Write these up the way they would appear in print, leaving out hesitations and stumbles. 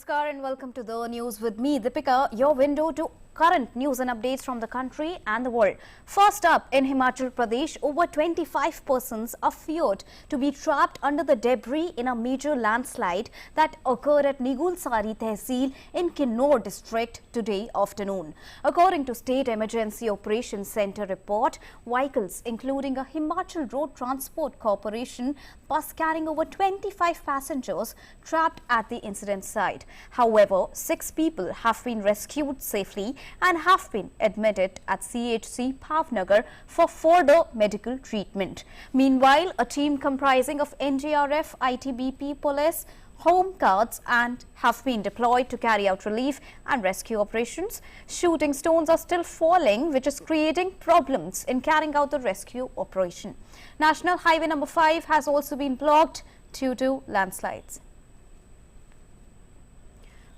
Namaskar and welcome to the news with me, Deepika, your window to current news and updates from the country and the world. First up, in Himachal Pradesh, over 25 persons are feared to be trapped under the debris in a major landslide that occurred at Nigulsari Tehsil in Kinnaur district today afternoon. According to State Emergency Operations Centre report, vehicles including a Himachal Road Transport Corporation bus carrying over 25 passengers trapped at the incident site. However, 6 people have been rescued safely and have been admitted at CHC Bhavnagar for further medical treatment. Meanwhile, a team comprising of NDRF, ITBP, police, home guards and have been deployed to carry out relief and rescue operations. Shooting stones are still falling, which is creating problems in carrying out the rescue operation. National Highway number 5 has also been blocked due to landslides.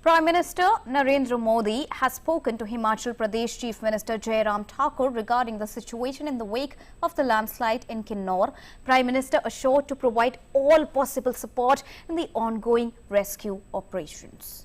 Prime Minister Narendra Modi has spoken to Himachal Pradesh Chief Minister Jairam Thakur regarding the situation in the wake of the landslide in Kinnaur. Prime Minister assured to provide all possible support in the ongoing rescue operations.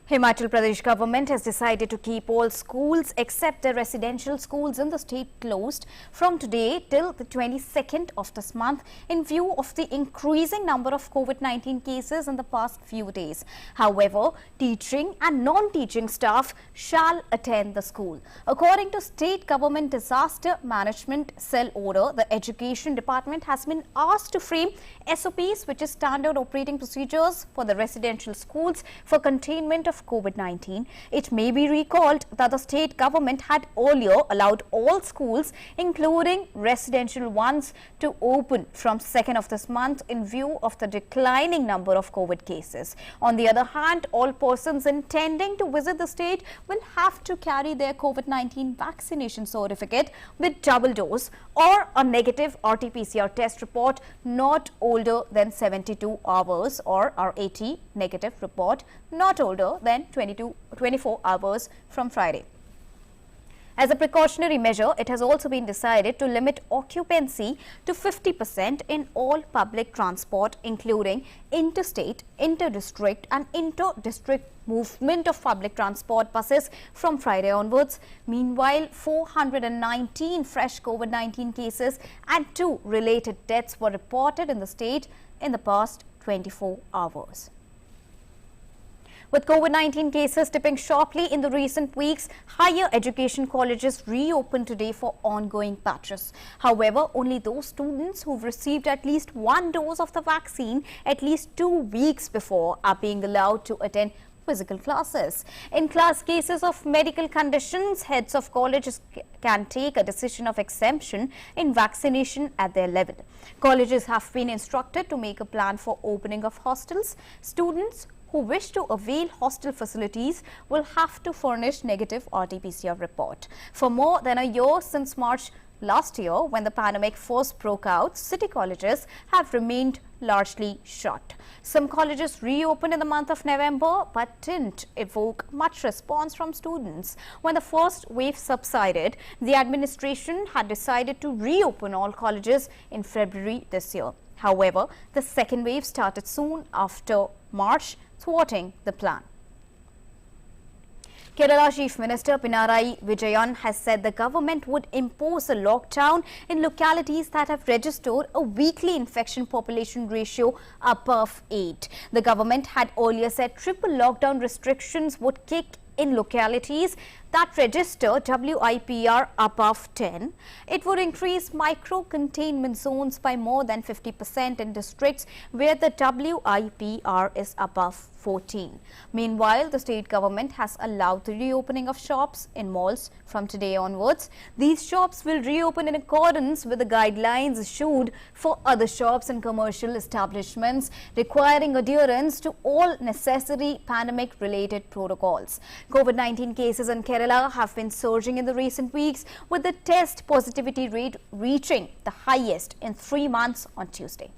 Himachal Pradesh government has decided to keep all schools except the residential schools in the state closed from today till the 22nd of this month in view of the increasing number of COVID-19 cases in the past few days. However, teaching and non-teaching staff shall attend the school. According to State Government Disaster Management Cell order, the Education Department has been asked to frame SOPs, which is standard operating procedures for the residential schools for containment of COVID-19. It may be recalled that the state government had earlier allowed all schools, including residential ones, to open from 2nd of this month in view of the declining number of COVID cases. On the other hand, all persons intending to visit the state will have to carry their COVID-19 vaccination certificate with double dose or a negative RT-PCR test report not older than 72 hours or RAT negative report not older than 24 hours from Friday. As a precautionary measure, it has also been decided to limit occupancy to 50% in all public transport, including interstate, inter-district and inter-district movement of public transport buses from Friday onwards. Meanwhile, 419 fresh COVID-19 cases and 2 related deaths were reported in the state in the past 24 hours. With COVID-19 cases dipping sharply in the recent weeks, higher education colleges reopened today for ongoing batches. However, only those students who've received at least 1 dose of the vaccine at least 2 weeks before are being allowed to attend physical classes. In cases of medical conditions, heads of colleges can take a decision of exemption in vaccination at their level. Colleges have been instructed to make a plan for opening of hostels. Students who wish to avail hostel facilities will have to furnish negative RT-PCR report. For more than a year since March last year, when the pandemic first broke out, city colleges have remained largely shut. Some colleges reopened in the month of November but didn't evoke much response from students. When the first wave subsided, the administration had decided to reopen all colleges in February this year. However, the second wave started soon after March, thwarting the plan. Kerala Chief Minister Pinarayi Vijayan has said the government would impose a lockdown in localities that have registered a weekly infection population ratio above 8. The government had earlier said triple lockdown restrictions would kick in localities that register WIPR above 10. It would increase micro-containment zones by more than 50% in districts where the WIPR is above 14. Meanwhile, the state government has allowed the reopening of shops in malls from today onwards. These shops will reopen in accordance with the guidelines issued for other shops and commercial establishments, requiring adherence to all necessary pandemic-related protocols. COVID-19 cases in Kerala Kerala have been surging in the recent weeks, with the test positivity rate reaching the highest in 3 months on Tuesday.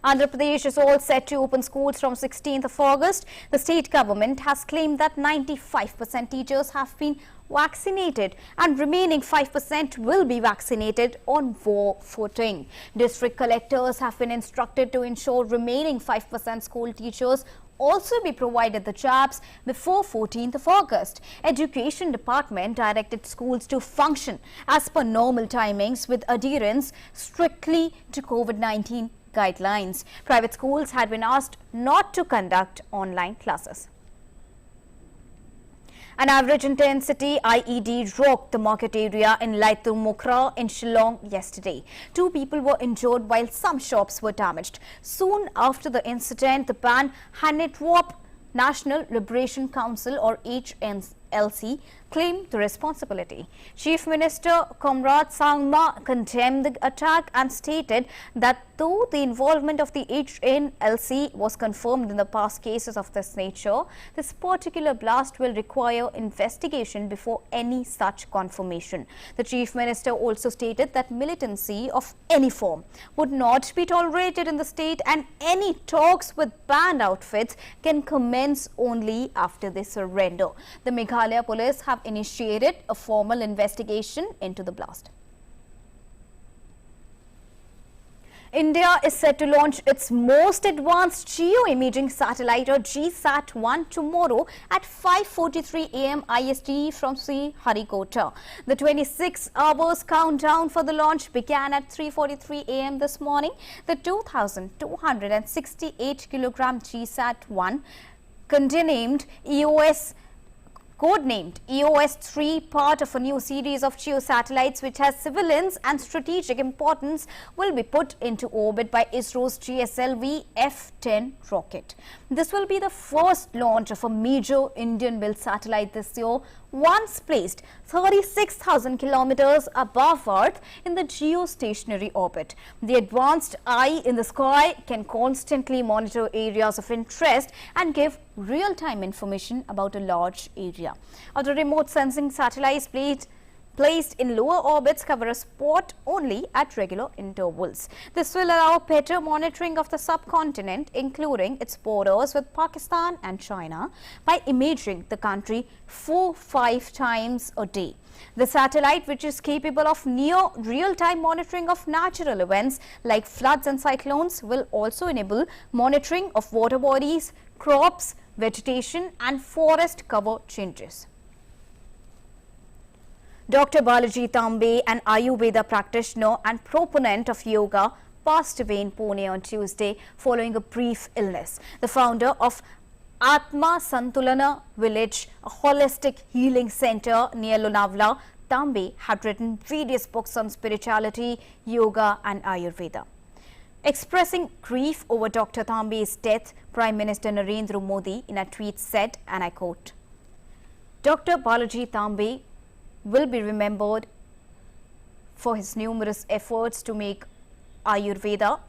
Andhra Pradesh is all set to open schools from 16th of August. The state government has claimed that 95% teachers have been vaccinated and remaining 5% will be vaccinated on war footing. District collectors have been instructed to ensure remaining 5% school teachers also be provided the jabs before 14th of August. Education Department directed schools to function as per normal timings with adherence strictly to COVID-19 guidelines. Private schools had been asked not to conduct online classes. An average intensity IED rocked the market area in Laitur Mukra in Shillong yesterday. 2 people were injured while some shops were damaged. Soon after the incident, the Pan Hanetwap National Liberation Council or HNLC claimed the responsibility. Chief Minister Comrade Sangma condemned the attack and stated that though the involvement of the HNLC was confirmed in the past cases of this nature, this particular blast will require investigation before any such confirmation. The Chief Minister also stated that militancy of any form would not be tolerated in the state and any talks with banned outfits can commence only after they surrender. The Meghalaya police have initiated a formal investigation into the blast. India is set to launch its most advanced geo-imaging satellite or GSAT-1 tomorrow at 5:43 am IST from Sriharikota. The 26 hours countdown for the launch began at 3:43 am this morning. The 2,268 kilogram GSAT-1 codenamed EOS-3, part of a new series of geosatellites which has civilian and strategic importance, will be put into orbit by ISRO's GSLV F-10 rocket. This will be the first launch of a major Indian-built satellite this year, once placed 36,000 kilometers above Earth in the geostationary orbit. The advanced eye in the sky can constantly monitor areas of interest and give real-time information about a large area. Other remote sensing satellites placed in lower orbits cover a spot only at regular intervals. This will allow better monitoring of the subcontinent, including its borders with Pakistan and China, by imaging the country 4-5 times a day. The satellite, which is capable of near real-time monitoring of natural events like floods and cyclones, will also enable monitoring of water bodies, crops, vegetation and forest cover changes. Dr. Balaji Tambe, an Ayurveda practitioner and proponent of yoga, passed away in Pune on Tuesday following a brief illness. The founder of Atma Santulana Village, a holistic healing center near Lonavala, Tambe had written various books on spirituality, yoga and Ayurveda. Expressing grief over Dr. Tambe's death, Prime Minister Narendra Modi in a tweet said, and I quote, "Dr. Balaji Tambe will be remembered for his numerous efforts to make Ayurveda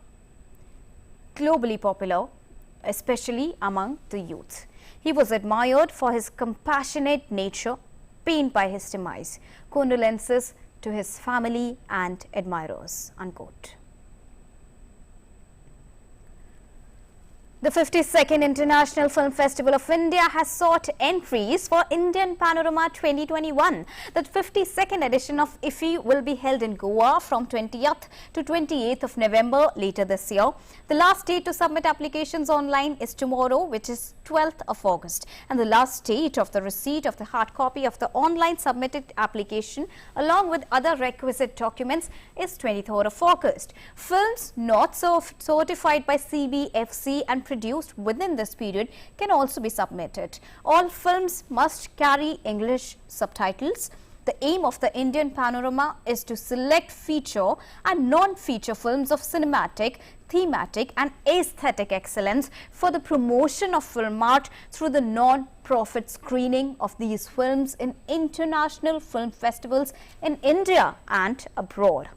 globally popular, especially among the youth. He was admired for his compassionate nature, pained by his demise. Condolences to his family and admirers." Unquote. The 52nd International Film Festival of India has sought entries for Indian Panorama 2021. The 52nd edition of IFFI will be held in Goa from 20th to 28th of November later this year. The last date to submit applications online is tomorrow, which is 12th of August. And the last date of the receipt of the hard copy of the online submitted application along with other requisite documents is 23rd of August. Films not certified by CBFC and produced within this period can also be submitted. All films must carry English subtitles. The aim of the Indian Panorama is to select feature and non-feature films of cinematic, thematic and aesthetic excellence for the promotion of film art through the non-profit screening of these films in international film festivals in India and abroad.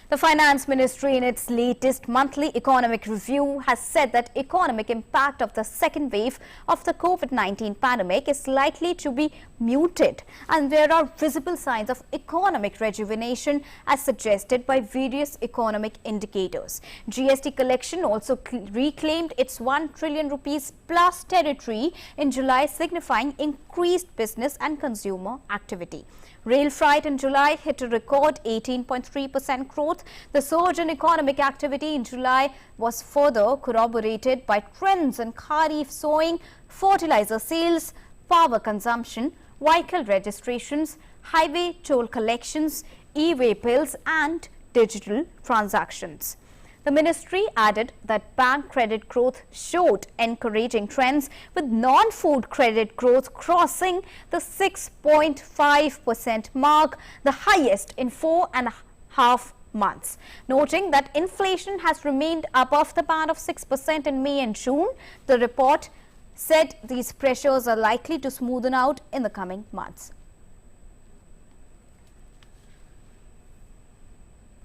The Finance Ministry in its latest monthly economic review has said that economic impact of the second wave of the COVID-19 pandemic is likely to be muted and there are visible signs of economic rejuvenation as suggested by various economic indicators. GST collection also reclaimed its 1 trillion rupees plus territory in July, signifying increased business and consumer activity. Rail freight in July hit a record 18.3% growth. The surge in economic activity in July was further corroborated by trends in kharif sowing, fertilizer sales, power consumption, vehicle registrations, highway toll collections, e-way bills and digital transactions. The ministry added that bank credit growth showed encouraging trends, with non-food credit growth crossing the 6.5% mark, the highest in 4.5 months. Noting that inflation has remained above the band of 6% in May and June, the report said these pressures are likely to smoothen out in the coming months.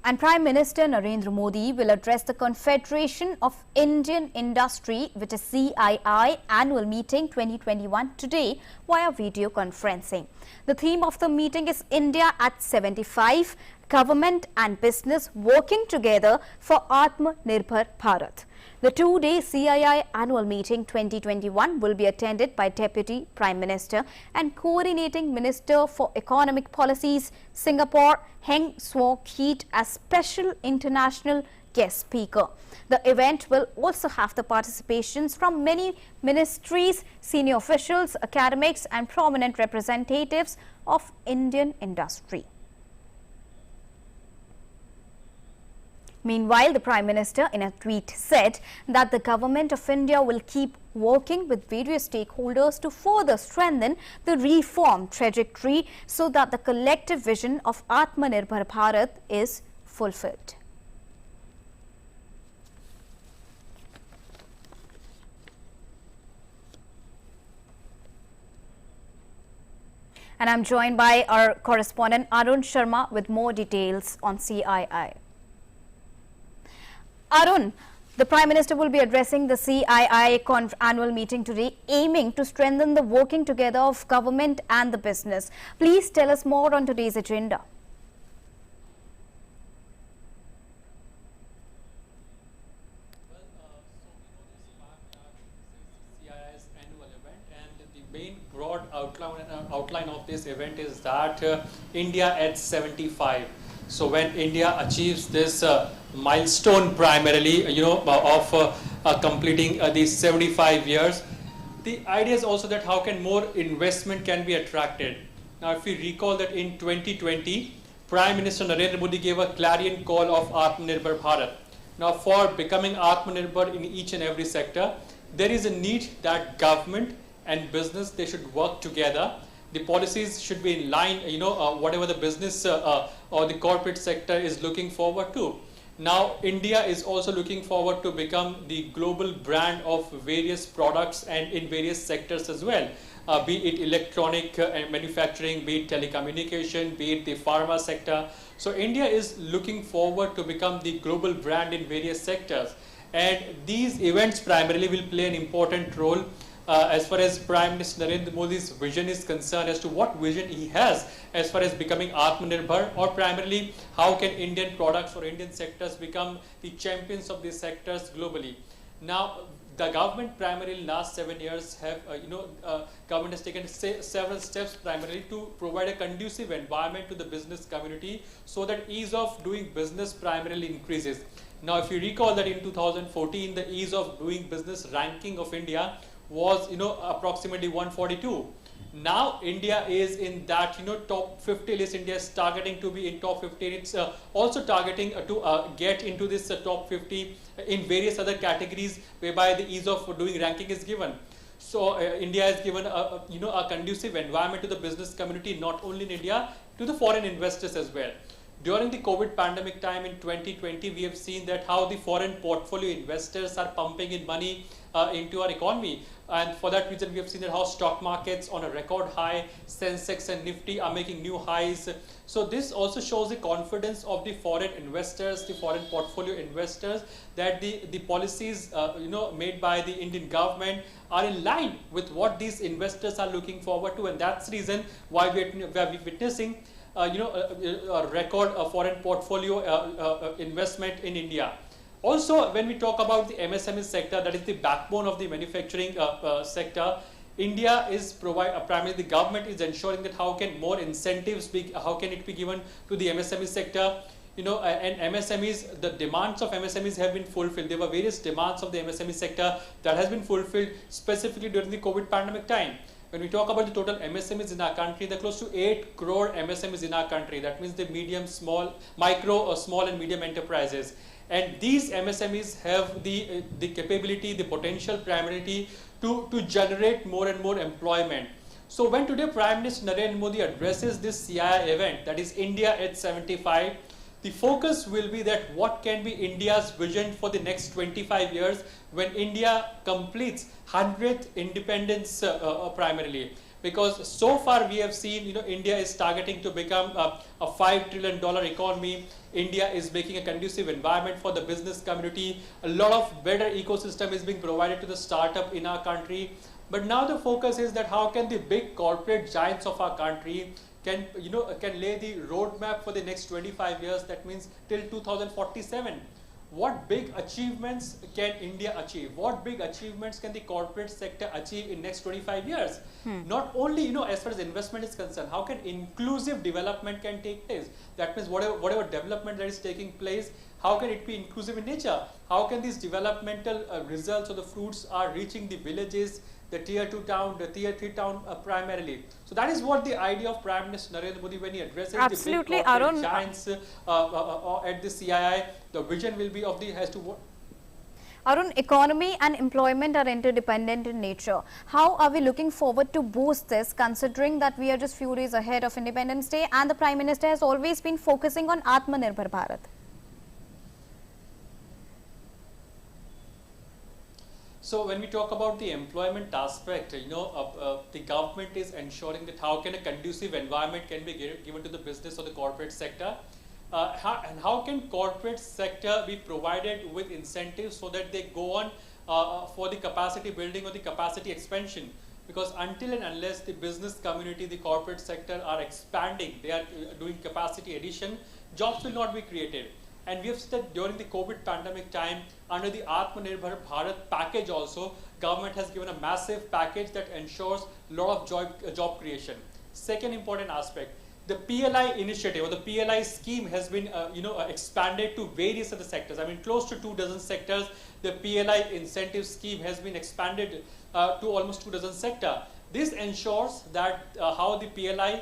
And Prime Minister Narendra Modi will address the Confederation of Indian Industry, which is CII, annual meeting 2021 today via video conferencing. The theme of the meeting is India at 75, government and business working together for Atmanirbhar Bharat. The two-day CII annual meeting 2021 will be attended by Deputy Prime Minister and Coordinating Minister for Economic Policies, Singapore, Heng Swee Keat, as special international guest speaker. The event will also have the participations from many ministries, senior officials, academics and prominent representatives of Indian industry. Meanwhile, the Prime Minister in a tweet said that the Government of India will keep working with various stakeholders to further strengthen the reform trajectory so that the collective vision of Atmanirbhar Bharat is fulfilled. And I'm joined by our correspondent Arun Sharma with more details on CII. Arun, the Prime Minister will be addressing the CII annual meeting today, aiming to strengthen the working together of government and the business. Please tell us more on today's agenda. CII's annual event, and the main broad outline of this event is that India at 75. So when India achieves this milestone primarily, of completing these 75 years, the idea is also that how can more investment can be attracted. Now, if we recall that in 2020, Prime Minister Narendra Modi gave a clarion call of Atmanirbhar Bharat. Now, for becoming Atmanirbhar in each and every sector, there is a need that government and business, they should work together. The policies should be in line, whatever the business or the corporate sector is looking forward to. Now, India is also looking forward to become the global brand of various products and in various sectors as well, be it electronic manufacturing, be it telecommunication, be it the pharma sector. So India is looking forward to become the global brand in various sectors. And these events primarily will play an important role as far as Prime Minister Narendra Modi's vision is concerned, as to what vision he has as far as becoming Atmanirbhar, or primarily how can Indian products or Indian sectors become the champions of these sectors globally. Now, the government primarily in last 7 years have, government has taken several steps primarily to provide a conducive environment to the business community so that ease of doing business primarily increases. Now, if you recall that in 2014, the ease of doing business ranking of India was approximately 142. Now India is in that top 50 list. India is targeting to be in top 50. It's also targeting to get into this top 50 in various other categories whereby the ease of doing ranking is given. So India has given a conducive environment to the business community, not only in India, to the foreign investors as well. During the COVID pandemic time in 2020, we have seen that how the foreign portfolio investors are pumping in money into our economy. And for that reason, we have seen that how stock markets on a record high, Sensex and Nifty are making new highs. So this also shows the confidence of the foreign investors, the foreign portfolio investors, that the policies made by the Indian government are in line with what these investors are looking forward to, and that's the reason why we're witnessing a record foreign portfolio investment in India. Also, when we talk about the MSME sector, that is the backbone of the manufacturing sector, India is primarily the government is ensuring that how can more incentives be, how can it be given to the MSME sector. And MSMEs, the demands of MSMEs have been fulfilled. There were various demands of the MSME sector that has been fulfilled specifically during the COVID pandemic time. When we talk about the total MSMEs in our country, there are close to 8 crore MSMEs in our country. That means the medium, small, micro or small and medium enterprises. And these MSMEs have the capability, the potential primarily to generate more and more employment. So when today Prime Minister Narendra Modi addresses this CII event, that is India at 75, the focus will be that what can be India's vision for the next 25 years when India completes 100th independence primarily. Because so far we have seen, India is targeting to become a $5 trillion economy. India is making a conducive environment for the business community. A lot of better ecosystem is being provided to the startup in our country. But now the focus is that how can the big corporate giants of our country can lay the roadmap for the next 25 years. That means till 2047. What big achievements can India achieve? What big achievements can the corporate sector achieve in next 25 years? Not only, as far as investment is concerned, how can inclusive development can take place? That means whatever development that is taking place, how can it be inclusive in nature? How can these developmental results or the fruits are reaching the villages, the tier 2 town, the tier 3 town primarily. So that is what the idea of Prime Minister Narendra Modi when he addresses the big corporate giants at the CII, the vision will be of the has to what? Arun, economy and employment are interdependent in nature. How are we looking forward to boost this, considering that we are just few days ahead of Independence Day and the Prime Minister has always been focusing on Atmanirbhar Bharat? So when we talk about the employment aspect, the government is ensuring that how can a conducive environment can be given to the business or the corporate sector, and how can corporate sector be provided with incentives so that they go on for the capacity building or the capacity expansion. Because until and unless the business community, the corporate sector are expanding, they are doing capacity addition, jobs will not be created. And we have seen that during the COVID pandemic time, under the Atmanirbhar Bharat package also, government has given a massive package that ensures a lot of job creation. Second important aspect, the PLI initiative or the PLI scheme has been expanded to various other sectors. I mean, close to 24 sectors, the PLI incentive scheme has been expanded to almost 24 sectors. This ensures that how the PLI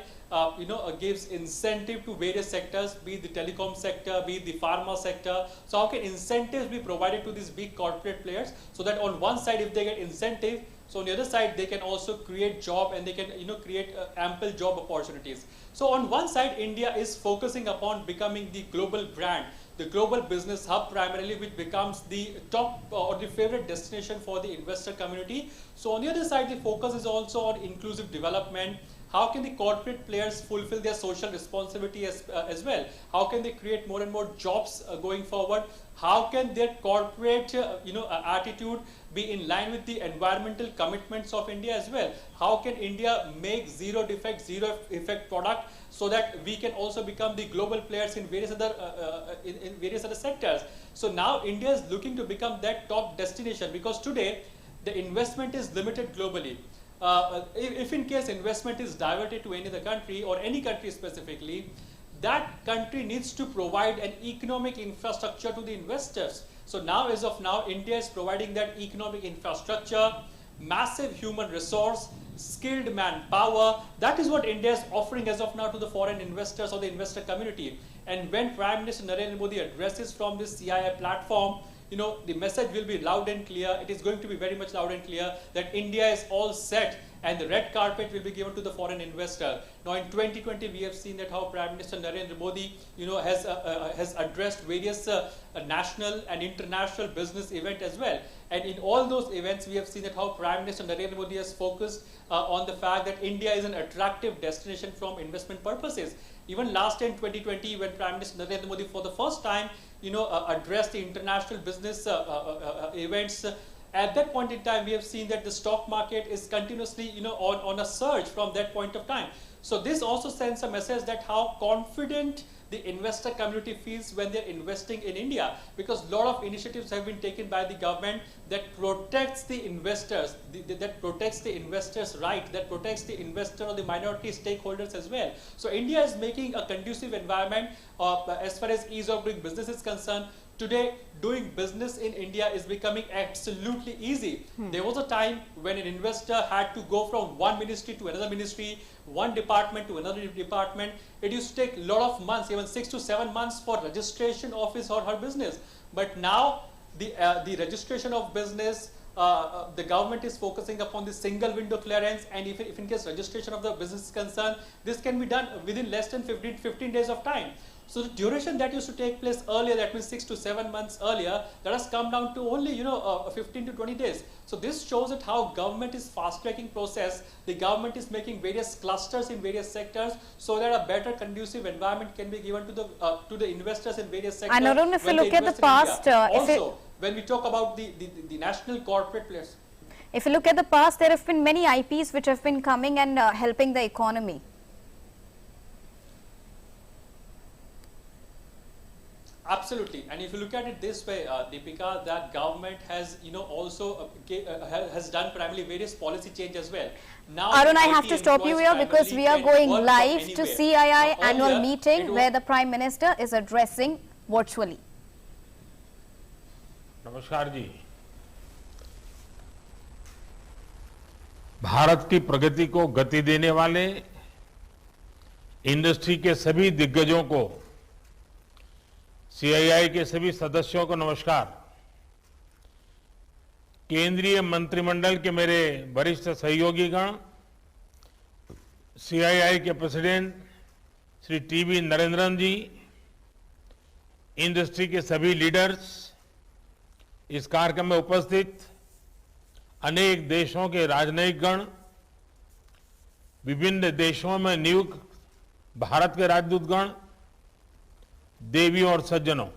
gives incentive to various sectors, be it the telecom sector, be it the pharma sector. So how can incentives be provided to these big corporate players so that on one side if they get incentive, so on the other side they can also create job and they can create ample job opportunities. So on one side India is focusing upon becoming the global brand, the global business hub primarily, which becomes the top or the favorite destination for the investor community. So on the other side the focus is also on inclusive development. How can the corporate players fulfill their social responsibility as well? How can they create more and more jobs going forward? How can their corporate attitude be in line with the environmental commitments of India as well? How can India make zero defect, zero effect product so that we can also become the global players in various other sectors? So now India is looking to become that top destination, because today the investment is limited globally. If in case investment is diverted to any other country or any country specifically, that country needs to provide an economic infrastructure to the investors. So now, as of now, India is providing that economic infrastructure, massive human resource, skilled manpower. That is what India is offering as of now to the foreign investors or the investor community. And when Prime Minister Narendra Modi addresses from this CII platform, the message will be loud and clear. It is going to be very much loud and clear that India is all set and the red carpet will be given to the foreign investor. Now in 2020, we have seen that how Prime Minister Narendra Modi, has addressed various national and international business events as well. And in all those events, we have seen that how Prime Minister Narendra Modi has focused on the fact that India is an attractive destination from investment purposes. Even last year in 2020, when Prime Minister Narendra Modi for the first time, addressed the international business events, at that point in time, we have seen that the stock market is continuously, on a surge from that point of time. So this also sends a message that how confident the investor community feels when they're investing in India, because a lot of initiatives have been taken by the government that protects the investors, that protects the investors' right, that protects the investor or the minority stakeholders as well. So India is making a conducive environment as far as ease of doing business is concerned. Today, doing business in India is becoming absolutely easy. There was a time when an investor had to go from one ministry to another ministry, one department to another department. It used to take a lot of months, even 6 to 7 months for registration of his or her business. But now, the registration of business, the government is focusing upon the single window clearance, and if in case registration of the business is concerned, this can be done within less than 15 days of time. So the duration that used to take place earlier, that means 6 to 7 months earlier, that has come down to only 15 to 20 days. So this shows that how government is fast-tracking process. The government is making various clusters in various sectors so that a better conducive environment can be given to the investors in various sectors. And Arun, if you look at the past, also when we talk about the national corporate players. If you look at the past, there have been many IPs which have been coming and helping the economy. Absolutely, and if you look at it this way, Deepika, that government has also has done primarily various policy change as well. Now, Arun, I have to stop you here because we are going live to CII annual meeting where the Prime Minister is addressing virtually. नमस्कार जी। भारत की प्रगति को गति देने वाले industry के सभी दिग्गजों को, सीआईआई के सभी सदस्यों को नमस्कार। केंद्रीय मंत्रिमंडल के मेरे वरिष्ठ सहयोगीगण, सीआईआई के प्रेसिडेंट श्री टीवी नरेंद्रन जी, इंडस्ट्री के सभी लीडर्स, इस कार्यक्रम में उपस्थित अनेक देशों के राजनयिक गण, विभिन्न देशों में नियुक्त भारत के राजदूतगण, देवियों और सज्जनों,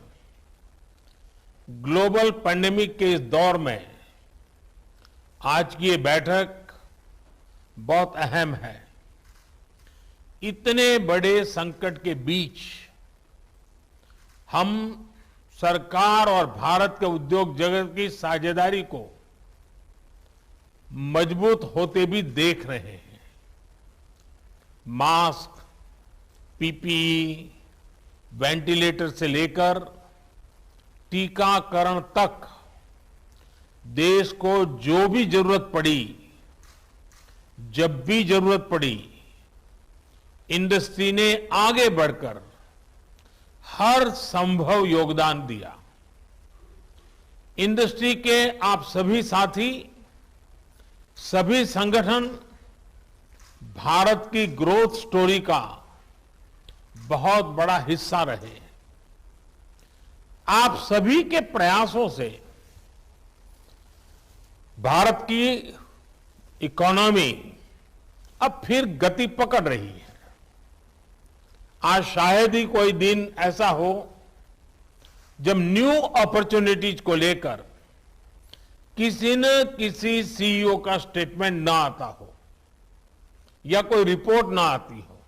ग्लोबल पैंडेमिक के इस दौर में आज की ये बैठक बहुत अहम है। इतने बड़े संकट के बीच हम सरकार और भारत के उद्योग जगत की साझेदारी को मजबूत होते भी देख रहे हैं। मास्क, पीपीई, वेंटिलेटर से लेकर टीकाकरण तक देश को जो भी जरूरत पड़ी, जब भी जरूरत पड़ी, इंडस्ट्री ने आगे बढ़कर हर संभव योगदान दिया। इंडस्ट्री के आप सभी साथी, सभी संगठन भारत की ग्रोथ स्टोरी का बहुत बड़ा हिस्सा रहे। आप सभी के प्रयासों से भारत की इकोनॉमी अब फिर गति पकड़ रही है। आज शायद ही कोई दिन ऐसा हो जब न्यू अपॉर्चुनिटीज को लेकर किसी न किसी सीईओ का स्टेटमेंट ना आता हो या कोई रिपोर्ट ना आती हो।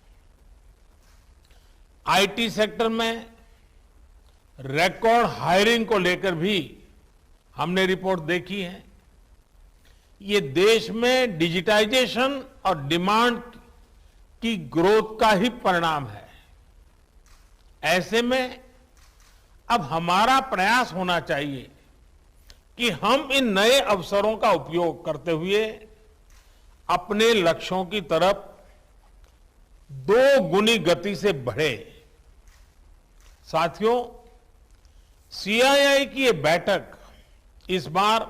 आईटी सेक्टर में रिकॉर्ड हायरिंग को लेकर भी हमने रिपोर्ट देखी है। ये देश में डिजिटाइजेशन और डिमांड की ग्रोथ का ही परिणाम है। ऐसे में अब हमारा प्रयास होना चाहिए कि हम इन नए अवसरों का उपयोग करते हुए अपने लक्ष्यों की तरफ 2 गुनी गति से बढ़े। साथियों, सीआईआई की ये बैठक इस बार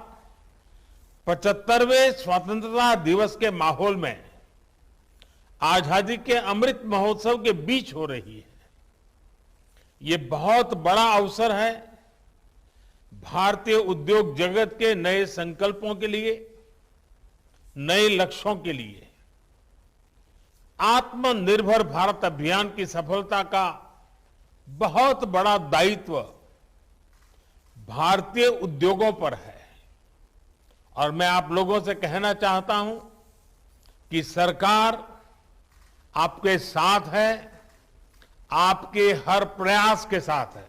75वें स्वतंत्रता दिवस के माहौल में आजादी के अमृत महोत्सव के बीच हो रही है। ये बहुत बड़ा अवसर है भारतीय उद्योग जगत के नए संकल्पों के लिए, नए लक्ष्यों के लिए। आत्मनिर्भर भारत अभियान की सफलता का बहुत बड़ा दायित्व भारतीय उद्योगों पर है और मैं आप लोगों से कहना चाहता हूं कि सरकार आपके साथ है, आपके हर प्रयास के साथ है।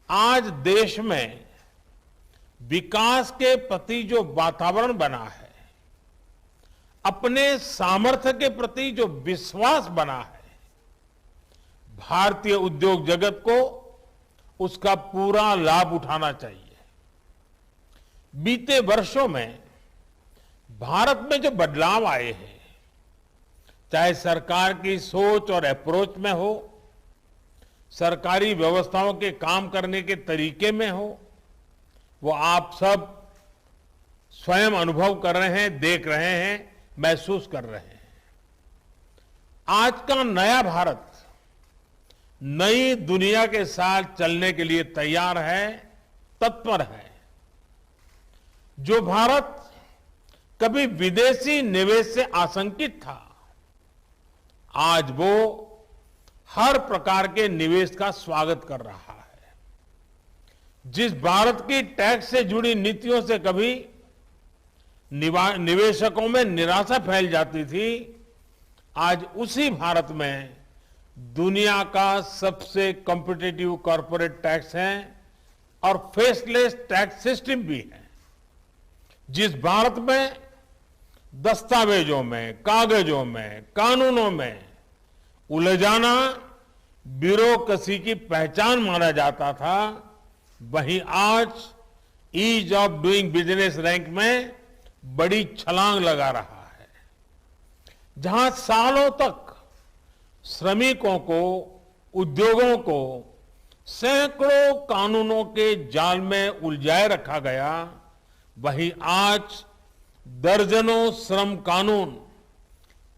आज देश में विकास के प्रति जो वातावरण बना है, अपने सामर्थ्य के प्रति जो विश्वास बना है, भारतीय उद्योग जगत को उसका पूरा लाभ उठाना चाहिए। बीते वर्षों में भारत में जो बदलाव आए हैं, चाहे सरकार की सोच और अप्रोच में हो, सरकारी व्यवस्थाओं के काम करने के तरीके में हो, वो आप सब स्वयं अनुभव कर रहे हैं, देख रहे हैं, महसूस कर रहे हैं। आज का नया भारत नई दुनिया के साथ चलने के लिए तैयार है, तत्पर है। जो भारत कभी विदेशी निवेश से आशंकित था, आज वो हर प्रकार के निवेश का स्वागत कर रहा है। जिस भारत की टैक्स से जुड़ी नीतियों से कभी निवेशकों में निराशा फैल जाती थी, आज उसी भारत में दुनिया का सबसे कॉम्पिटिटिव कॉर्पोरेट टैक्स है और फेसलेस टैक्स सिस्टम भी है। जिस भारत में दस्तावेजों में, कागजों में, कानूनों में उलझाना ब्यूरोक्रेसी की पहचान माना जाता था, वहीं आज ease of doing business rank में बड़ी छलांग लगा रहा है। जहां सालों तक श्रमिकों को, उद्योगों को सैकड़ों कानूनों के जाल में उलझाए रखा गया, वहीं आज दर्जनों श्रम कानून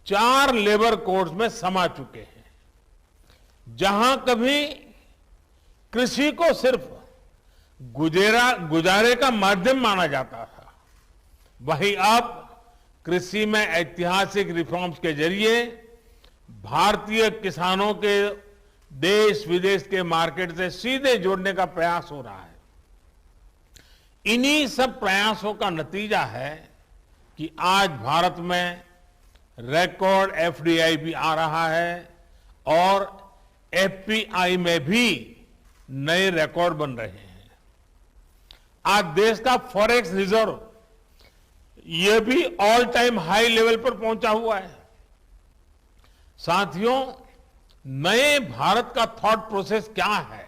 4 लेबर कोड्स में समा चुके हैं। जहां कभी कृषि को सिर्फ गुजारे का माध्यम माना जाता था, वहीं अब कृषि में ऐतिहासिक रिफॉर्म्स के जरिए भारतीय किसानों के देश विदेश के मार्केट से सीधे जोड़ने का प्रयास हो रहा है। इन्हीं सब प्रयासों का नतीजा है कि आज भारत में रिकॉर्ड एफडीआई भी आ रहा है और एफपीआई में भी नए रिकॉर्ड बन रहे हैं। आज देश का फॉरेक्स रिजर्व यह भी ऑल टाइम हाई लेवल पर पहुंचा हुआ है। साथियों, नए भारत का थॉट प्रोसेस क्या है,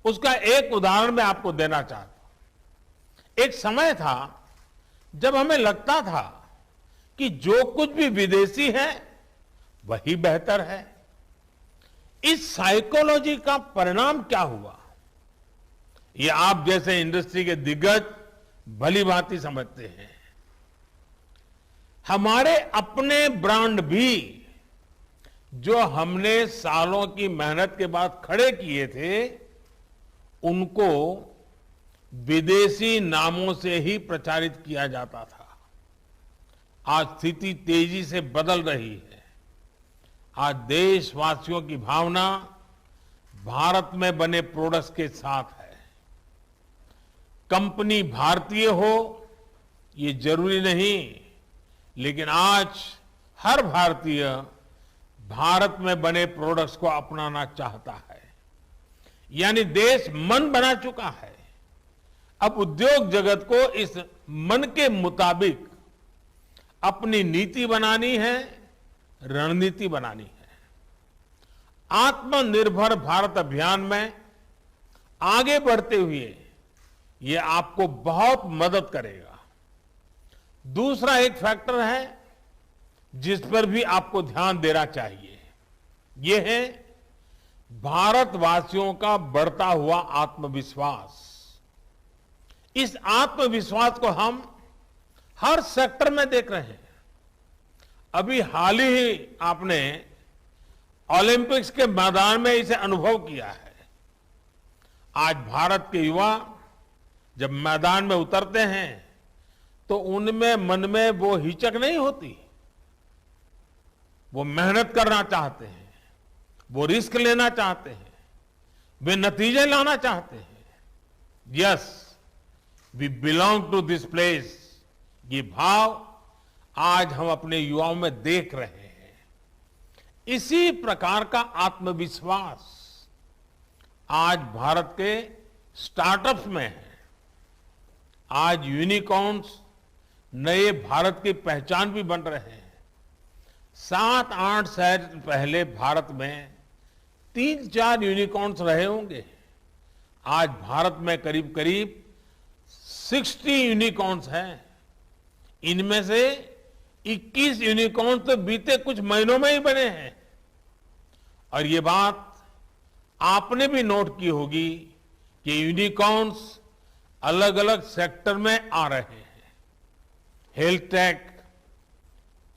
उसका एक उदाहरण मैं आपको देना चाहता हूं। एक समय था जब हमें लगता था कि जो कुछ भी विदेशी है वही बेहतर है। इस साइकोलॉजी का परिणाम क्या हुआ, ये आप जैसे इंडस्ट्री के दिग्गज भली भांति समझते हैं। हमारे अपने ब्रांड भी जो हमने सालों की मेहनत के बाद खड़े किए थे, उनको विदेशी नामों से ही प्रचारित किया जाता था। आज स्थिति तेजी से बदल रही है। आज देशवासियों की भावना भारत में बने प्रोडक्ट्स के साथ है। कंपनी भारतीय हो ये जरूरी नहीं, लेकिन आज हर भारतीय भारत में बने प्रोडक्ट्स को अपनाना चाहता है। यानी देश मन बना चुका है। अब उद्योग जगत को इस मन के मुताबिक अपनी नीति बनानी है, रणनीति बनानी है। आत्मनिर्भर भारत अभियान में आगे बढ़ते हुए ये आपको बहुत मदद करेगा। दूसरा एक फैक्टर है जिस पर भी आपको ध्यान देना चाहिए, ये है भारतवासियों का बढ़ता हुआ आत्मविश्वास, इस आत्मविश्वास को हम हर सेक्टर में देख रहे हैं। अभी हाल ही आपने ओलंपिक्स के मैदान में इसे अनुभव किया है। आज भारत के युवा जब मैदान में उतरते हैं तो उनमें मन में वो हिचक नहीं होती, वो मेहनत करना चाहते हैं, वो रिस्क लेना चाहते हैं, वे नतीजे लाना चाहते हैं। Yes, we belong to this place, ये भाव आज हम अपने युवाओं में देख रहे हैं। इसी प्रकार का आत्मविश्वास आज भारत के स्टार्टअप्स में है। आज यूनिकॉर्न्स नए भारत की पहचान भी बन रहे हैं। 7-8 साल पहले भारत में 3-4 यूनिकॉर्न्स रहे होंगे। आज भारत में करीब करीब 60 यूनिकॉर्न्स हैं। इनमें से 21 यूनिकॉर्न्स तो बीते कुछ महीनों में ही बने हैं। और ये बात आपने भी नोट की होगी कि यूनिकॉर्न्स अलग अलग सेक्टर में आ रहे हैं। हेल्थ टेक,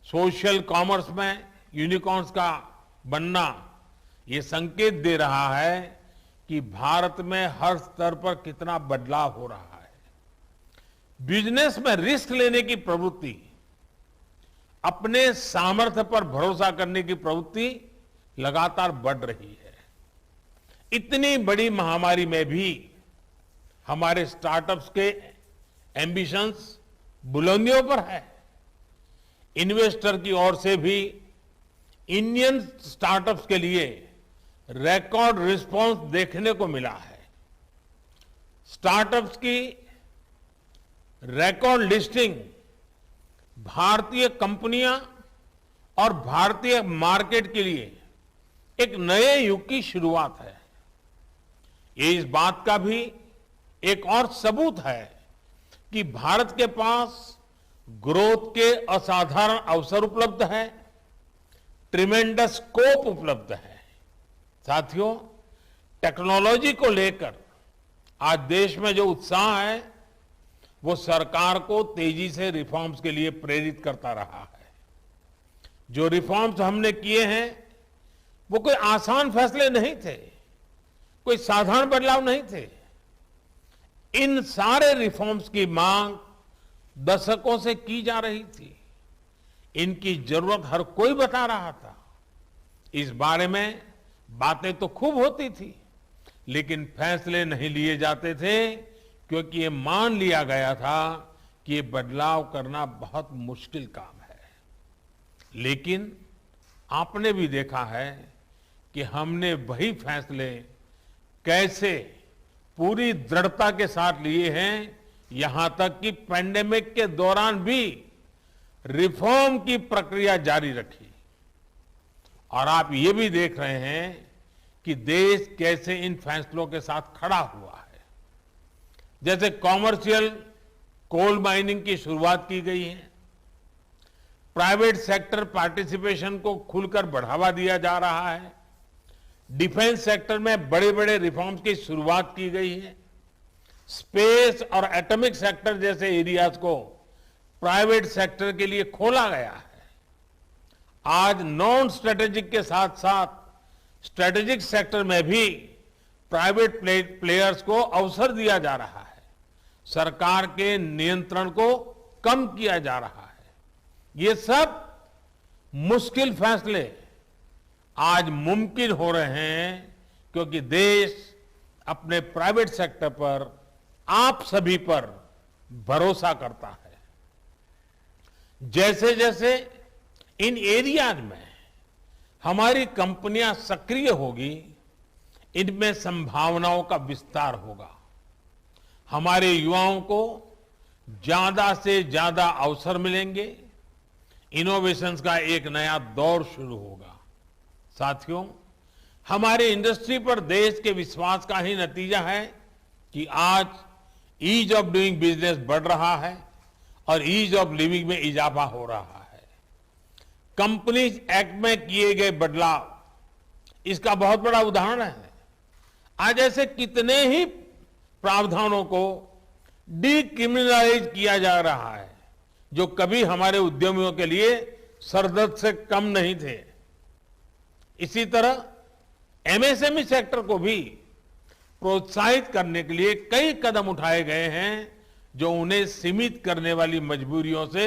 सोशल कॉमर्स में यूनिकॉर्न्स का बनना ये संकेत दे रहा है कि भारत में हर स्तर पर कितना बदलाव हो रहा है। बिजनेस में रिस्क लेने की प्रवृत्ति, अपने सामर्थ्य पर भरोसा करने की प्रवृत्ति लगातार बढ़ रही है। इतनी बड़ी महामारी में भी हमारे स्टार्टअप्स के एम्बिशंस बुलंदियों पर है। इन्वेस्टर की ओर से भी इंडियन स्टार्टअप्स के लिए रिकॉर्ड रिस्पांस देखने को मिला है। स्टार्टअप्स की रिकॉर्ड लिस्टिंग भारतीय कंपनियां और भारतीय मार्केट के लिए एक नए युग की शुरुआत है। ये इस बात का भी एक और सबूत है कि भारत के पास ग्रोथ के असाधारण अवसर उपलब्ध है, ट्रिमेंडस स्कोप उपलब्ध है। साथियों, टेक्नोलॉजी को लेकर आज देश में जो उत्साह है वो सरकार को तेजी से रिफॉर्म्स के लिए प्रेरित करता रहा है। जो रिफॉर्म्स हमने किए हैं वो कोई आसान फैसले नहीं थे, कोई साधारण बदलाव नहीं थे। इन सारे रिफॉर्म्स की मांग दशकों से की जा रही थी। इनकी जरूरत हर कोई बता रहा था। इस बारे में बातें तो खूब होती थी, लेकिन फैसले नहीं लिए जाते थे क्योंकि ये मान लिया गया था कि ये बदलाव करना बहुत मुश्किल काम है। लेकिन आपने भी देखा है कि हमने वही फैसले कैसे पूरी दृढ़ता के साथ लिए हैं, यहां तक कि पैंडेमिक के दौरान भी रिफॉर्म की प्रक्रिया जारी रखी। और आप ये भी देख रहे हैं कि देश कैसे इन फैसलों के साथ खड़ा हुआ है। जैसे कॉमर्शियल कोल माइनिंग की शुरुआत की गई है, प्राइवेट सेक्टर पार्टिसिपेशन को खुलकर बढ़ावा दिया जा रहा है, डिफेंस सेक्टर में बड़े बड़े रिफॉर्म्स की शुरुआत की गई है, स्पेस और एटॉमिक सेक्टर जैसे एरियाज को प्राइवेट सेक्टर के लिए खोला गया है। आज नॉन स्ट्रेटेजिक के साथ साथ स्ट्रेटेजिक सेक्टर में भी प्राइवेट प्लेयर्स को अवसर दिया जा रहा है। सरकार के नियंत्रण को कम किया जा रहा है। ये सब मुश्किल फैसले आज मुमकिन हो रहे हैं क्योंकि देश अपने प्राइवेट सेक्टर पर, आप सभी पर भरोसा करता है। जैसे जैसे इन एरियाज में हमारी कंपनियां सक्रिय होगी, इनमें संभावनाओं का विस्तार होगा। हमारे युवाओं को ज्यादा से ज्यादा अवसर मिलेंगे, इनोवेशंस का एक नया दौर शुरू होगा। साथियों, हमारे इंडस्ट्री पर देश के विश्वास का ही नतीजा है कि आज ईज ऑफ डूइंग बिजनेस बढ़ रहा है और ईज ऑफ लिविंग में इजाफा हो रहा है। कंपनीज एक्ट में किए गए बदलाव इसका बहुत बड़ा उदाहरण है। आज ऐसे कितने ही प्रावधानों को डीक्रिमिनलाइज किया जा रहा है जो कभी हमारे उद्यमियों के लिए सरदर्द से कम नहीं थे। इसी तरह एमएसएमई सेक्टर को भी प्रोत्साहित करने के लिए कई कदम उठाए गए हैं जो उन्हें सीमित करने वाली मजबूरियों से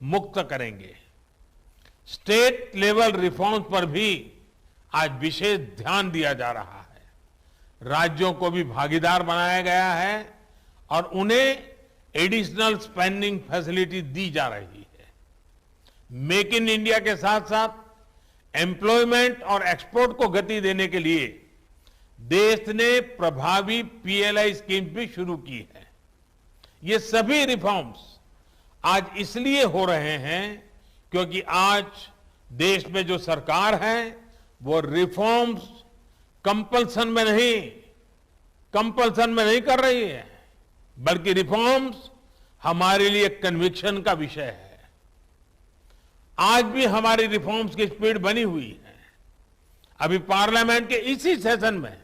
मुक्त करेंगे। स्टेट लेवल रिफॉर्म्स पर भी आज विशेष ध्यान दिया जा रहा है। राज्यों को भी भागीदार बनाया गया है और उन्हें एडिशनल स्पेंडिंग फैसिलिटी दी जा रही है। मेक इन इंडिया के साथ साथ एम्प्लॉयमेंट और एक्सपोर्ट को गति देने के लिए देश ने प्रभावी पीएलआई स्कीम भी शुरू की है। ये सभी रिफॉर्म्स आज इसलिए हो रहे हैं क्योंकि आज देश में जो सरकार है वो रिफॉर्म्स कंपल्सन में नहीं कर रही है, बल्कि रिफॉर्म्स हमारे लिए कन्विक्शन का विषय है। आज भी हमारी रिफॉर्म्स की स्पीड बनी हुई है। अभी पार्लियामेंट के इसी सेशन में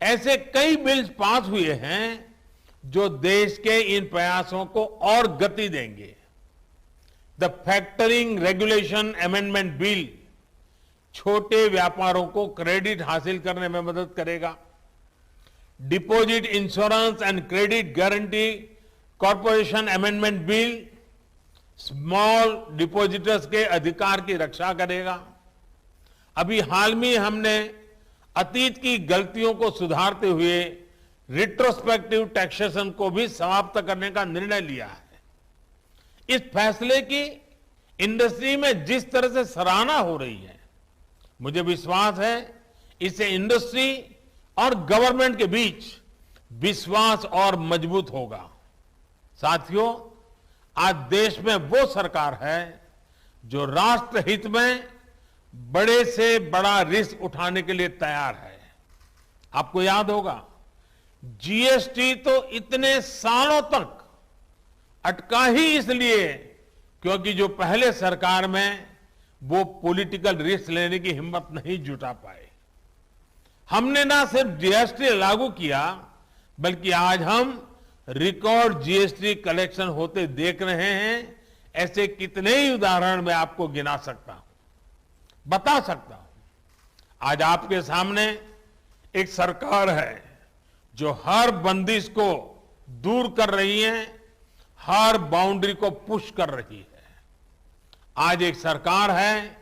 ऐसे कई बिल्स पास हुए हैं जो देश के इन प्रयासों को और गति देंगे। The factoring regulation amendment bill छोटे व्यापारों को क्रेडिट हासिल करने में मदद करेगा। Deposit insurance and credit guarantee corporation amendment bill small depositors के अधिकार की रक्षा करेगा। अभी हाल में हमने अतीत की गलतियों को सुधारते हुए रिट्रोस्पेक्टिव टैक्सेशन को भी समाप्त करने का निर्णय लिया है। इस फैसले की इंडस्ट्री में जिस तरह से सराहना हो रही है, मुझे विश्वास है इससे इंडस्ट्री और गवर्नमेंट के बीच विश्वास और मजबूत होगा। साथियों, आज देश में वो सरकार है जो राष्ट्र हित में बड़े से बड़ा रिस्क उठाने के लिए तैयार है। आपको याद होगा जीएसटी तो इतने सालों तक अटका ही इसलिए क्योंकि जो पहले सरकार में वो पॉलिटिकल रिस्क लेने की हिम्मत नहीं जुटा पाए। हमने ना सिर्फ जीएसटी लागू किया बल्कि आज हम रिकॉर्ड जीएसटी कलेक्शन होते देख रहे हैं। ऐसे कितने ही उदाहरण मैं आपको गिना सकता हूं, बता सकता हूं। आज आपके सामने एक सरकार है जो हर बंदिश को दूर कर रही है, हर बाउंड्री को पुश कर रही है। आज एक सरकार है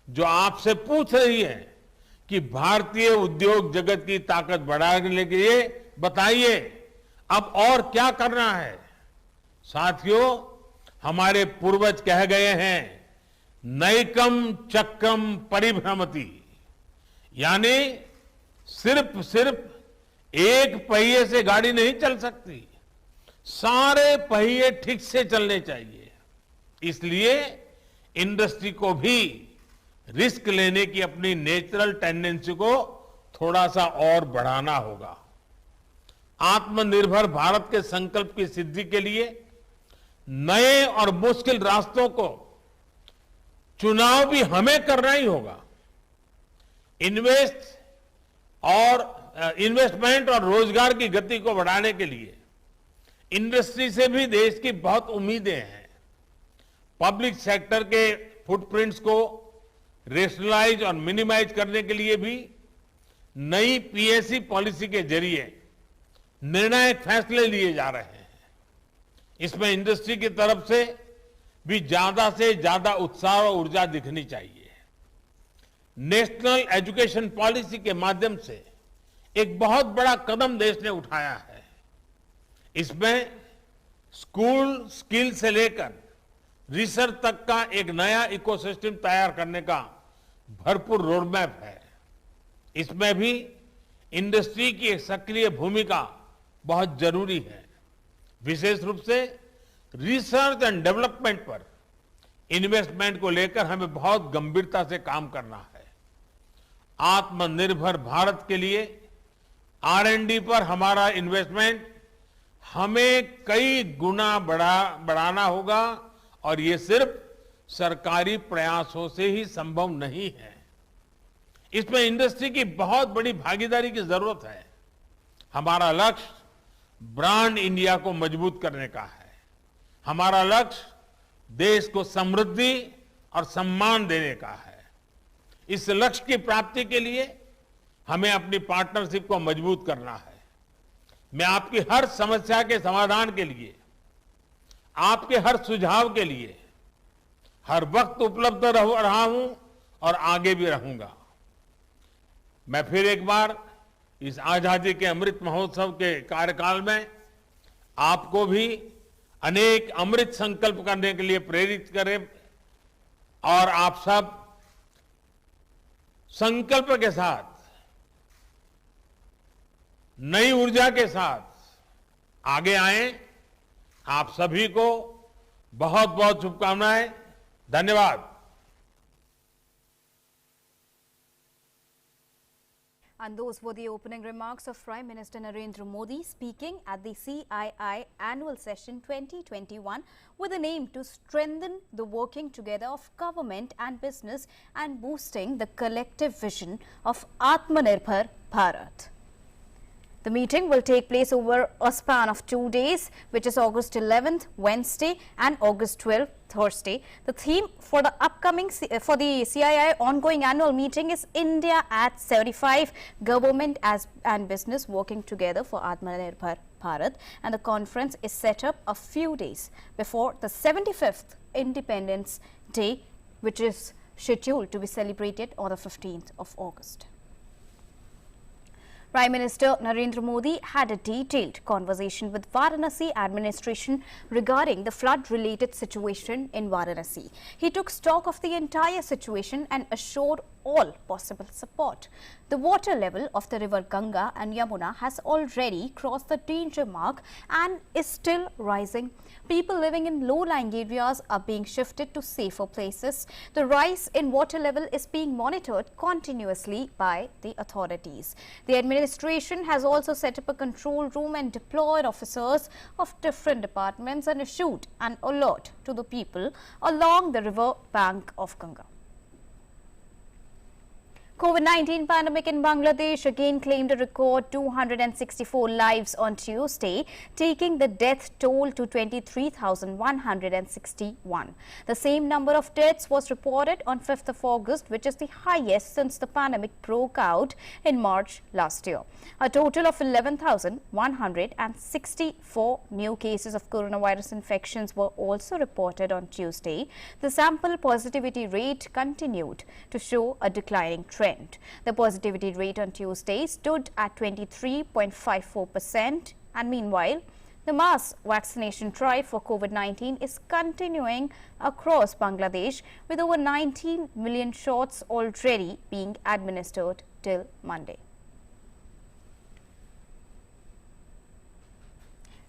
जो आपसे पूछ रही है कि भारतीय उद्योग जगत की ताकत बढ़ाने के लिए बताइए अब और क्या करना है। साथियों, हमारे पूर्वज कह गए हैं नैकम चक्रम परिभ्रमति, यानी सिर्फ एक पहिए से गाड़ी नहीं चल सकती, सारे पहिए ठीक से चलने चाहिए। इसलिए इंडस्ट्री को भी रिस्क लेने की अपनी नेचुरल टेंडेंसी को थोड़ा सा और बढ़ाना होगा। आत्मनिर्भर भारत के संकल्प की सिद्धि के लिए नए और मुश्किल रास्तों को चुनाव भी हमें करना ही होगा। इन्वेस्टमेंट और रोजगार की गति को बढ़ाने के लिए इंडस्ट्री से भी देश की बहुत उम्मीदें हैं। पब्लिक सेक्टर के फुटप्रिंट्स को रेशनलाइज और मिनिमाइज करने के लिए भी नई पीएससी पॉलिसी के जरिए निर्णायक फैसले लिए जा रहे हैं। इसमें इंडस्ट्री की तरफ से भी ज्यादा से ज्यादा उत्साह और ऊर्जा दिखनी चाहिए। नेशनल एजुकेशन पॉलिसी के माध्यम से एक बहुत बड़ा कदम देश ने उठाया है। इसमें स्कूल स्किल से लेकर रिसर्च तक का एक नया इकोसिस्टम तैयार करने का भरपूर रोडमैप है। इसमें भी इंडस्ट्री की एक सक्रिय भूमिका बहुत जरूरी है। विशेष रूप से रिसर्च एंड डेवलपमेंट पर इन्वेस्टमेंट को लेकर हमें बहुत गंभीरता से काम करना है। आत्मनिर्भर भारत के लिए R&D पर हमारा इन्वेस्टमेंट हमें कई गुना बढ़ाना होगा और ये सिर्फ सरकारी प्रयासों से ही संभव नहीं है। इसमें इंडस्ट्री की बहुत बड़ी भागीदारी की जरूरत है। हमारा लक्ष्य ब्रांड इंडिया को मजबूत करने का है। हमारा लक्ष्य देश को समृद्धि और सम्मान देने का है। इस लक्ष्य की प्राप्ति के लिए हमें अपनी पार्टनरशिप को मजबूत करना है। मैं आपकी हर समस्या के समाधान के लिए, आपके हर सुझाव के लिए हर वक्त उपलब्ध रहा हूं और आगे भी रहूंगा। मैं फिर एक बार इस आजादी के अमृत महोत्सव के कार्यकाल में आपको भी अनेक अमृत संकल्प करने के लिए प्रेरित करें और आप सब संकल्प के साथ, नई ऊर्जा के साथ आगे आए। आप सभी को बहुत बहुत शुभकामनाएं। धन्यवाद। And those were the opening remarks of Prime Minister Narendra Modi speaking at the CII Annual Session 2021 with an aim to strengthen the working together of government and business and boosting the collective vision of Atmanirbhar Bharat. The meeting will take place over a span of 2 days, which is August 11th, Wednesday, and August 12th, Thursday. The theme for the upcoming for the CII ongoing annual meeting is India at 75, Government and Business Working Together for Atmanirbhar Bharat, and the conference is set up a few days before the 75th Independence Day, which is scheduled to be celebrated on the 15th of August. Prime Minister Narendra Modi had a detailed conversation with Varanasi administration regarding the flood-related situation in Varanasi. He took stock of the entire situation and assured all possible support. The water level of the river Ganga and Yamuna has already crossed the danger mark and is still rising. People living in low-lying areas are being shifted to safer places. The rise in water level is being monitored continuously by the authorities. The administration has also set up a control room and deployed officers of different departments and issued an alert to the people along the river bank of Ganga. COVID-19 pandemic in Bangladesh again claimed a record 264 lives on Tuesday, taking the death toll to 23,161. The same number of deaths was reported on 5th of August, which is the highest since the pandemic broke out in March last year. A total of 11,164 new cases of coronavirus infections were also reported on Tuesday. The sample positivity rate continued to show a declining trend. The positivity rate on Tuesday stood at 23.54%, and meanwhile, the mass vaccination drive for COVID-19 is continuing across Bangladesh, with over 19 million shots already being administered till Monday.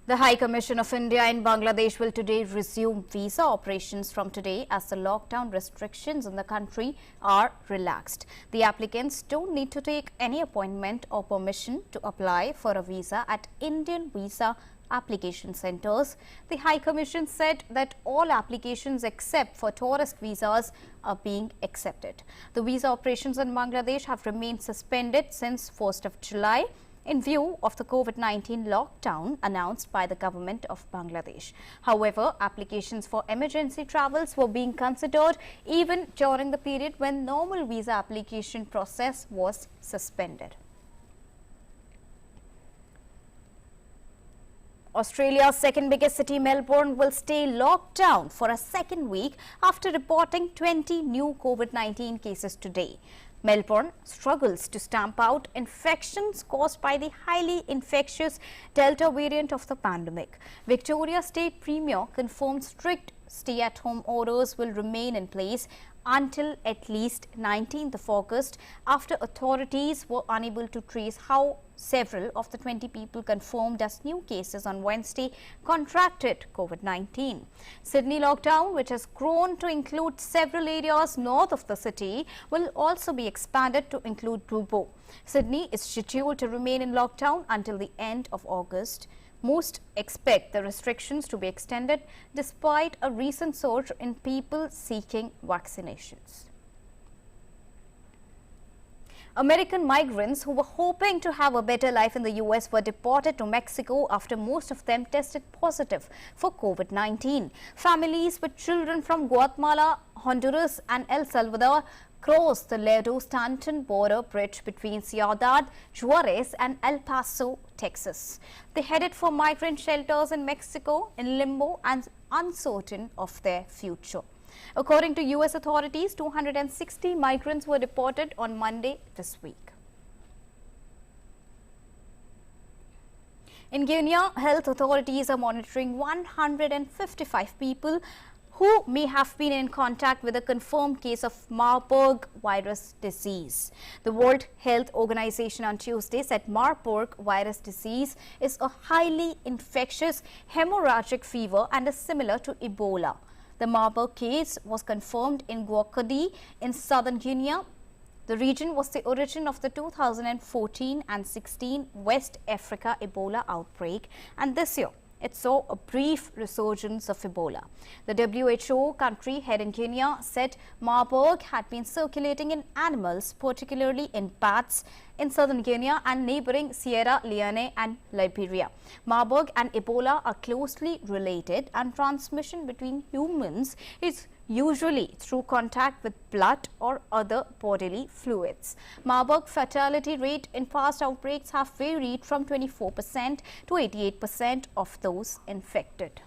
The High Commission of India in Bangladesh will today resume visa operations from today as the lockdown restrictions in the country are relaxed. The applicants don't need to take any appointment or permission to apply for a visa at Indian visa application centers. The High Commission said that all applications except for tourist visas are being accepted. The visa operations in Bangladesh have remained suspended since 1st of July. In view of the COVID-19 lockdown announced by the government of Bangladesh. However, applications for emergency travels were being considered even during the period when normal visa application process was suspended. Australia's second biggest city, Melbourne, will stay locked down for a second week after reporting 20 new COVID-19 cases today. Melbourne struggles to stamp out infections caused by the highly infectious Delta variant of the pandemic. Victoria State Premier confirmed strict stay-at-home orders will remain in place until at least 19th of August after authorities were unable to trace how several of the 20 people confirmed as new cases on Wednesday contracted COVID-19. Sydney lockdown, which has grown to include several areas north of the city, will also be expanded to include Boobo. Sydney is scheduled to remain in lockdown until the end of August. Most expect the restrictions to be extended despite a recent surge in people seeking vaccinations. American migrants who were hoping to have a better life in the US were deported to Mexico after most of them tested positive for COVID-19. Families with children from Guatemala, Honduras and El Salvador crossed the Laredo-Stanton border bridge between Ciudad Juarez and El Paso, Texas. They headed for migrant shelters in Mexico in limbo and uncertain of their future. According to US authorities, 260 migrants were deported on Monday this week. In Guinea, health authorities are monitoring 155 people who may have been in contact with a confirmed case of Marburg virus disease. The World Health Organization on Tuesday said Marburg virus disease is a highly infectious hemorrhagic fever and is similar to Ebola. The Marburg case was confirmed in Guakadi in southern Guinea. The region was the origin of the 2014 and 16 West Africa Ebola outbreak, and this year it saw a brief resurgence of Ebola. The WHO country head in Guinea said Marburg had been circulating in animals, particularly in bats, in southern Guinea and neighboring Sierra Leone and Liberia. Marburg and Ebola are closely related, and transmission between humans is usually through contact with blood or other bodily fluids. Marburg fatality rate in past outbreaks have varied from 24% to 88% of those infected.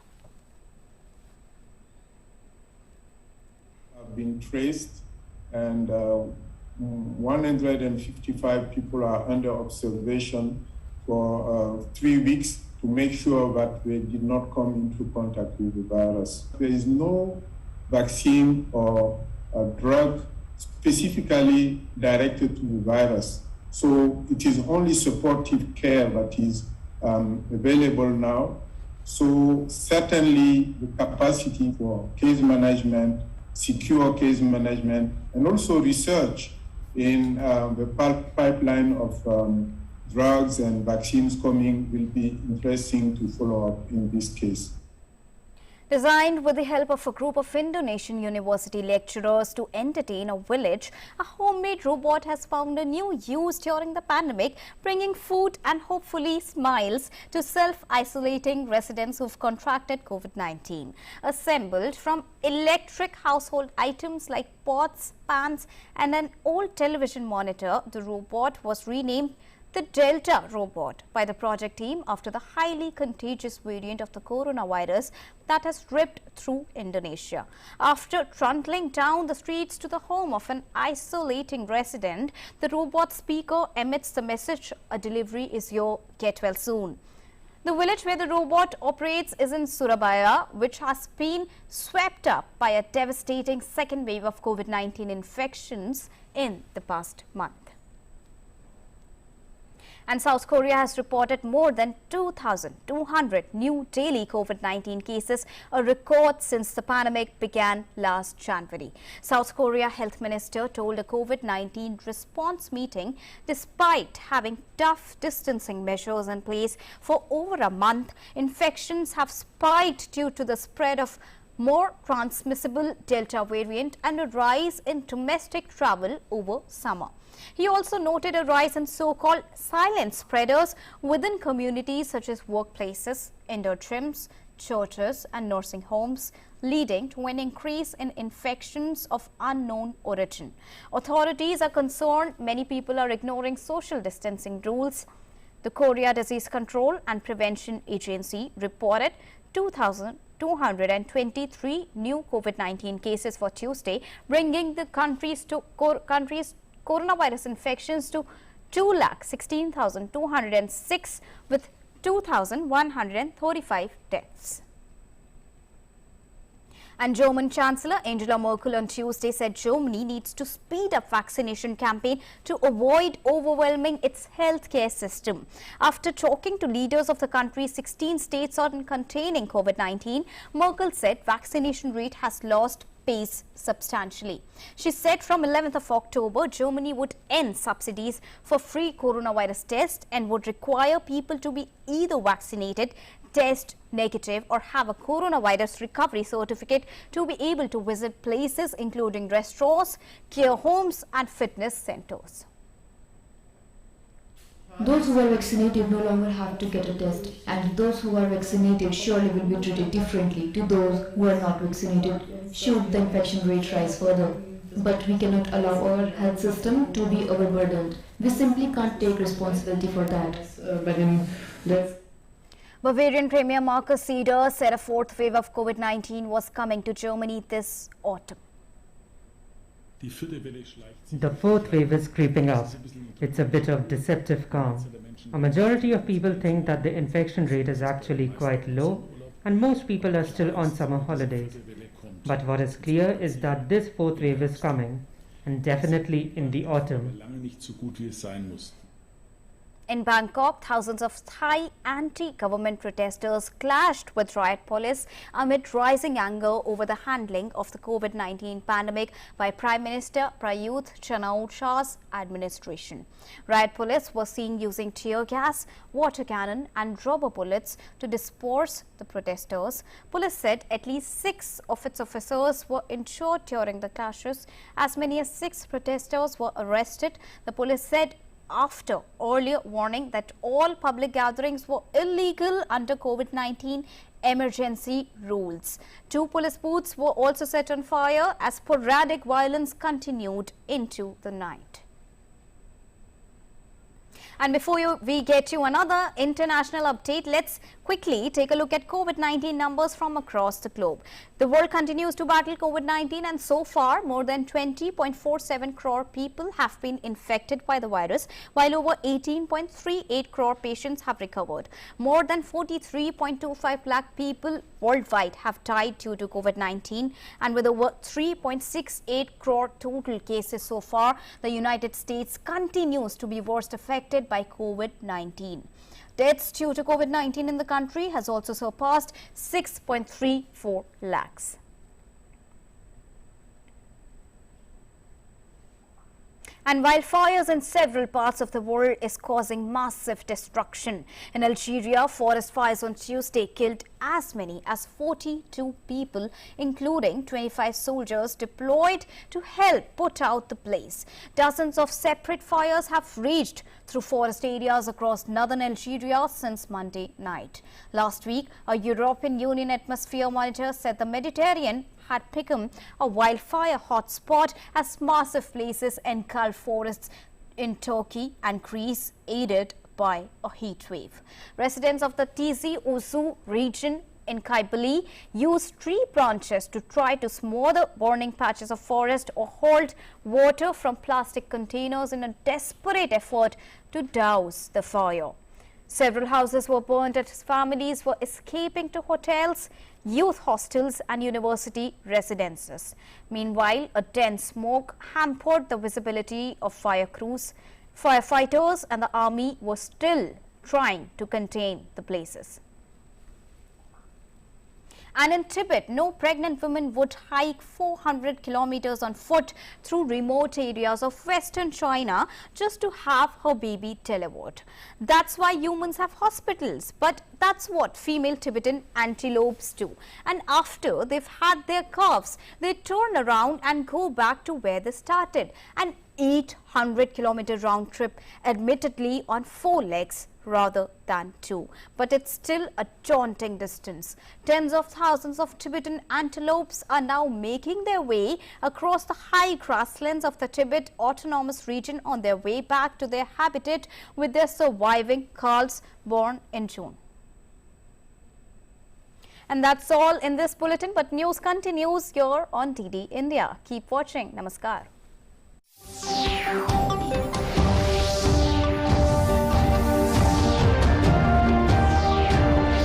Have been traced, and 155 people are under observation for 3 weeks to make sure that they did not come into contact with the virus. There is no vaccine or a drug specifically directed to the virus. So it is only supportive care that is available now. So certainly the capacity for case management, secure case management, and also research in the pipeline of drugs and vaccines coming will be interesting to follow up in this case. Designed with the help of a group of Indonesian university lecturers to entertain a village, a homemade robot has found a new use during the pandemic, bringing food and hopefully smiles to self-isolating residents who've contracted COVID-19. Assembled from electric household items like pots, pans and an old television monitor, the robot was renamed the Delta robot by the project team after the highly contagious variant of the coronavirus that has ripped through Indonesia. After trundling down the streets to the home of an isolating resident, the robot speaker emits the message, "A delivery is your, get well soon." The village where the robot operates is in Surabaya, which has been swept up by a devastating second wave of COVID-19 infections in the past month. And South Korea has reported more than 2,200 new daily COVID-19 cases, a record since the pandemic began last January. South Korea Health Minister told a COVID-19 response meeting, despite having tough distancing measures in place for over a month, infections have spiked due to the spread of more transmissible Delta variant and a rise in domestic travel over summer. He also noted a rise in so-called silent spreaders within communities such as workplaces, indoor gyms, churches and nursing homes, leading to an increase in infections of unknown origin. Authorities are concerned many people are ignoring social distancing rules. The Korea Disease Control and Prevention Agency reported 2,223 new COVID-19 cases for Tuesday, bringing the country's coronavirus infections to 2,16,206 with 2,135 deaths. And German Chancellor Angela Merkel on Tuesday said Germany needs to speed up vaccination campaign to avoid overwhelming its healthcare system. After talking to leaders of the country's 16 states on containing COVID-19, Merkel said vaccination rate has lost pace substantially. She said from 11th of October, Germany would end subsidies for free coronavirus tests and would require people to be either vaccinated, test negative or have a coronavirus recovery certificate to be able to visit places including restaurants, care homes and fitness centers. Those who are vaccinated no longer have to get a test, and those who are vaccinated surely will be treated differently to those who are not vaccinated should the infection rate rise further. But we cannot allow our health system to be overburdened. We simply can't take responsibility for that. Bavarian Premier Markus Söder said a fourth wave of COVID-19 was coming to Germany this autumn. The fourth wave is creeping up. It's a bit of deceptive calm. A majority of people think that the infection rate is actually quite low, and most people are still on summer holidays. But what is clear is that this fourth wave is coming, and definitely in the autumn. In Bangkok, thousands of Thai anti-government protesters clashed with riot police amid rising anger over the handling of the COVID-19 pandemic by Prime Minister Prayut Chan-o-cha's administration. Riot police were seen using tear gas, water cannon and rubber bullets to disperse the protesters. Police said at least 6 of its officers were injured during the clashes. As many as 6 protesters were arrested. The police said after earlier warning that all public gatherings were illegal under COVID-19 emergency rules. 2 police booths were also set on fire as sporadic violence continued into the night. And before we get you another international update, let's quickly take a look at COVID-19 numbers from across the globe. The world continues to battle COVID-19 and so far more than 20.47 crore people have been infected by the virus, while over 18.38 crore patients have recovered. More than 43.25 lakh people worldwide have died due to COVID-19, and with over 3.68 crore total cases so far, the United States continues to be worst affected by COVID-19. Deaths due to COVID-19 in the country has also surpassed 6.34 lakhs. And while fires in several parts of the world is causing massive destruction, in Algeria, forest fires on Tuesday killed as many as 42 people, including 25 soldiers deployed to help put out the blaze. Dozens of separate fires have raged through forest areas across northern Algeria since Monday night. Last week, a European Union atmosphere monitor said the Mediterranean had become a wildfire hotspot as massive blazes engulfed forests in Turkey and Greece, aided by a heat wave. Residents of the Tizi Ouzou region in Kabylie used tree branches to try to smother burning patches of forest or hold water from plastic containers in a desperate effort to douse the fire. Several houses were burnt as families were escaping to hotels, youth hostels and university residences. Meanwhile, a dense smoke hampered the visibility of fire crews. Firefighters and the army were still trying to contain the blazes. And in Tibet, no pregnant woman would hike 400 kilometers on foot through remote areas of western China just to have her baby delivered. That's why humans have hospitals, but that's what female Tibetan antelopes do. And after they've had their calves, they turn around and go back to where they started. An 800-kilometer round trip, admittedly on 4 legs rather than 2. But it's still a daunting distance. Tens of thousands of Tibetan antelopes are now making their way across the high grasslands of the Tibet Autonomous Region on their way back to their habitat with their surviving calves born in June. And that's all in this bulletin, but news continues here on DD India. Keep watching. Namaskar.